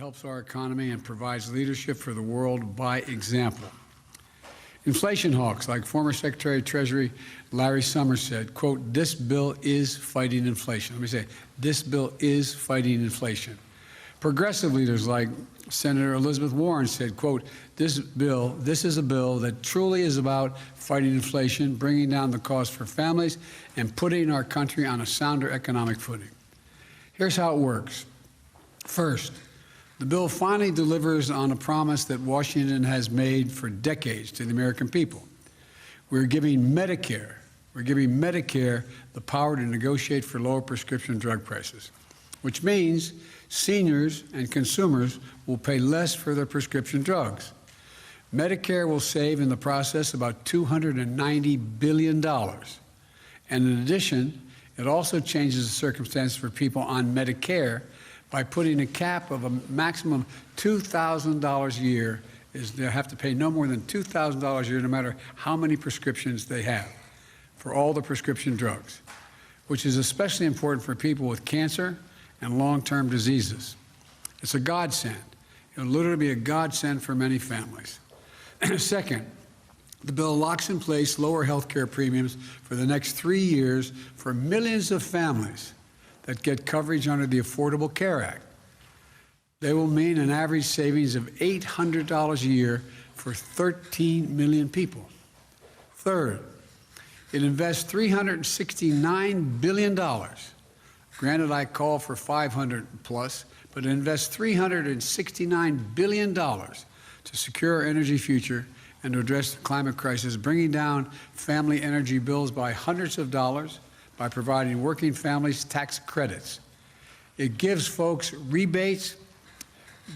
helps our economy and provides leadership for the world by example. Inflation hawks like former Secretary of Treasury Larry Summers said, quote, "This bill is fighting inflation." Let me say, this bill is fighting inflation. Progressive leaders like Senator Elizabeth Warren said, quote, this is a bill that truly is about fighting inflation, bringing down the cost for families, and putting our country on a sounder economic footing. Here's how it works. First, the bill finally delivers on a promise that Washington has made for decades to the American people. We're giving Medicare the power to negotiate for lower prescription drug prices, which means seniors and consumers will pay less for their prescription drugs. Medicare will save in the process about $290 billion. And in addition, it also changes the circumstances for people on Medicare by putting a cap of a maximum $2,000 a year. They have to pay no more than $2,000 a year no matter how many prescriptions they have for all the prescription drugs, which is especially important for people with cancer and long-term diseases. It's a godsend. It'll literally be a godsend for many families. Second, the bill locks in place lower health care premiums for the next 3 years for millions of families that get coverage under the Affordable Care Act. They will mean an average savings of $800 a year for 13 million people. Third, it invests $369 billion. Granted, I call for 500 plus, but it invests $369 billion to secure our energy future and to address the climate crisis, bringing down family energy bills by hundreds of dollars by providing working families tax credits. It gives folks rebates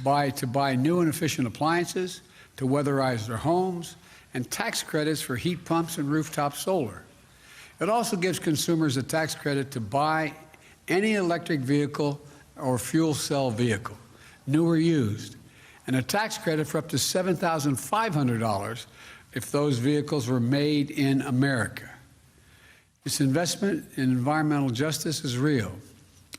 to buy new and efficient appliances, to weatherize their homes, and tax credits for heat pumps and rooftop solar. It also gives consumers a tax credit to buy any electric vehicle or fuel cell vehicle, new or used, and a tax credit for up to $7,500 if those vehicles were made in America. This investment in environmental justice is real.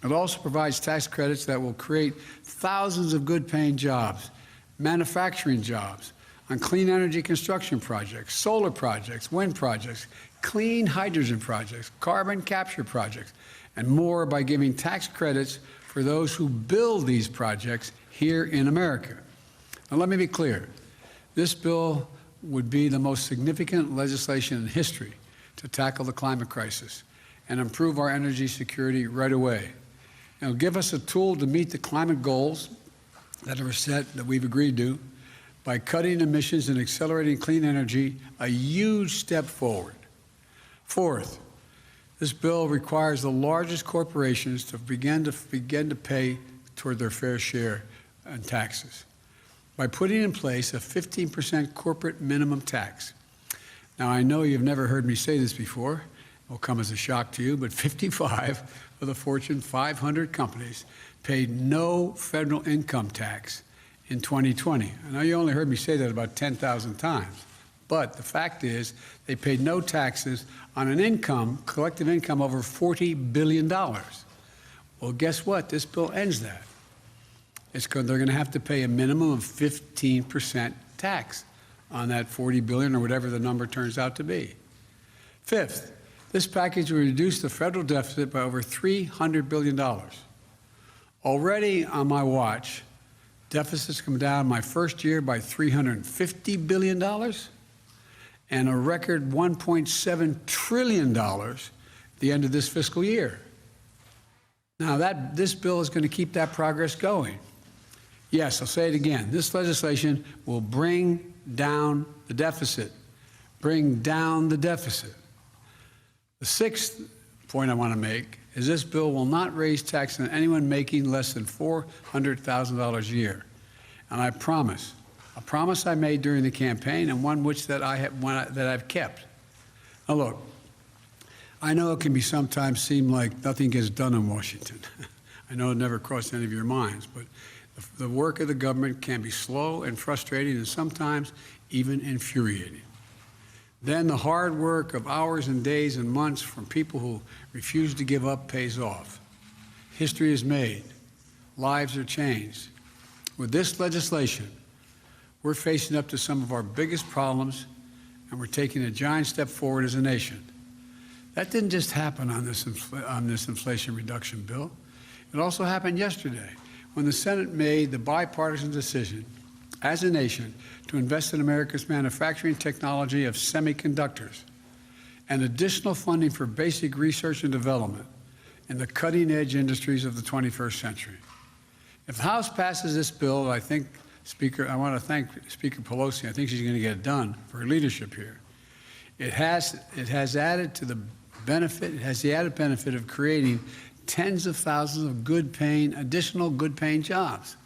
It also provides tax credits that will create thousands of good-paying jobs, manufacturing jobs, on clean energy construction projects, solar projects, wind projects, clean hydrogen projects, carbon capture projects, and more by giving tax credits for those who build these projects here in America. Now, let me be clear. This bill would be the most significant legislation in history to tackle the climate crisis and improve our energy security right away. It'll give us a tool to meet the climate goals that are set, that we've agreed to, by cutting emissions and accelerating clean energy, a huge step forward. Fourth, this bill requires the largest corporations to begin to pay toward their fair share in taxes by putting in place a 15% corporate minimum tax. Now, I know you've never heard me say this before. It will come as a shock to you, but 55 of the Fortune 500 companies paid no federal income tax in 2020. I know you only heard me say that about 10,000 times. But the fact is, they paid no taxes on an income, collective income, over $40 billion. Well, guess what? This bill ends that. They're going to have to pay a minimum of 15% tax on that $40 billion or whatever the number turns out to be. Fifth, this package will reduce the federal deficit by over $300 billion. Already on my watch, deficits come down my first year by $350 billion. And a record $1.7 trillion at the end of this fiscal year. Now, this bill is going to keep that progress going. Yes, I'll say it again. This legislation will bring down the deficit. Bring down the deficit. The sixth point I want to make is this bill will not raise taxes on anyone making less than $400,000 a year. And I promise, a promise I made during the campaign, and one that I've kept. Now look, I know it can sometimes seem like nothing gets done in Washington. I know it never crossed any of your minds, but the work of the government can be slow and frustrating and sometimes even infuriating. Then the hard work of hours and days and months from people who refuse to give up pays off. History is made. Lives are changed. With this legislation, we're facing up to some of our biggest problems, and we're taking a giant step forward as a nation. That didn't just happen on this Inflation Reduction Bill. It also happened yesterday when the Senate made the bipartisan decision as a nation to invest in America's manufacturing technology of semiconductors and additional funding for basic research and development in the cutting-edge industries of the 21st century. If the House passes this bill, I think, Speaker, I want to thank Speaker Pelosi. I think she's going to get it done for her leadership here. It has the added benefit of creating tens of thousands of additional good-paying jobs,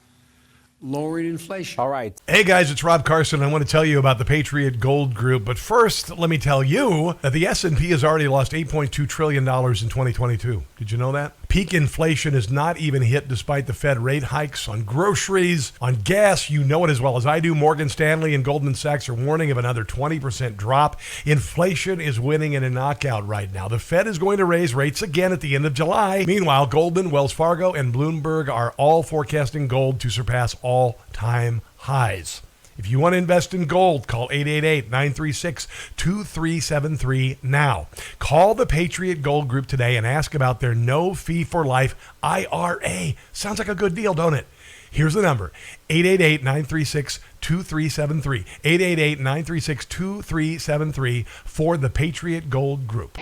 lowering inflation. All right. Hey guys, it's Rob Carson. I want to tell you about the Patriot Gold Group. But first, let me tell you that the S&P has already lost $8.2 trillion in 2022. Did you know that? Peak inflation is not even hit despite the Fed rate hikes on groceries, on gas. You know it as well as I do. Morgan Stanley and Goldman Sachs are warning of another 20% drop. Inflation is winning in a knockout right now. The Fed is going to raise rates again at the end of July. Meanwhile, Goldman, Wells Fargo, and Bloomberg are all forecasting gold to surpass all-time highs. If you want to invest in gold, call 888-936-2373 now. Call the Patriot Gold Group today and ask about their no-fee-for-life IRA. Sounds like a good deal, don't it? Here's the number, 888-936-2373, 888-936-2373 for the Patriot Gold Group.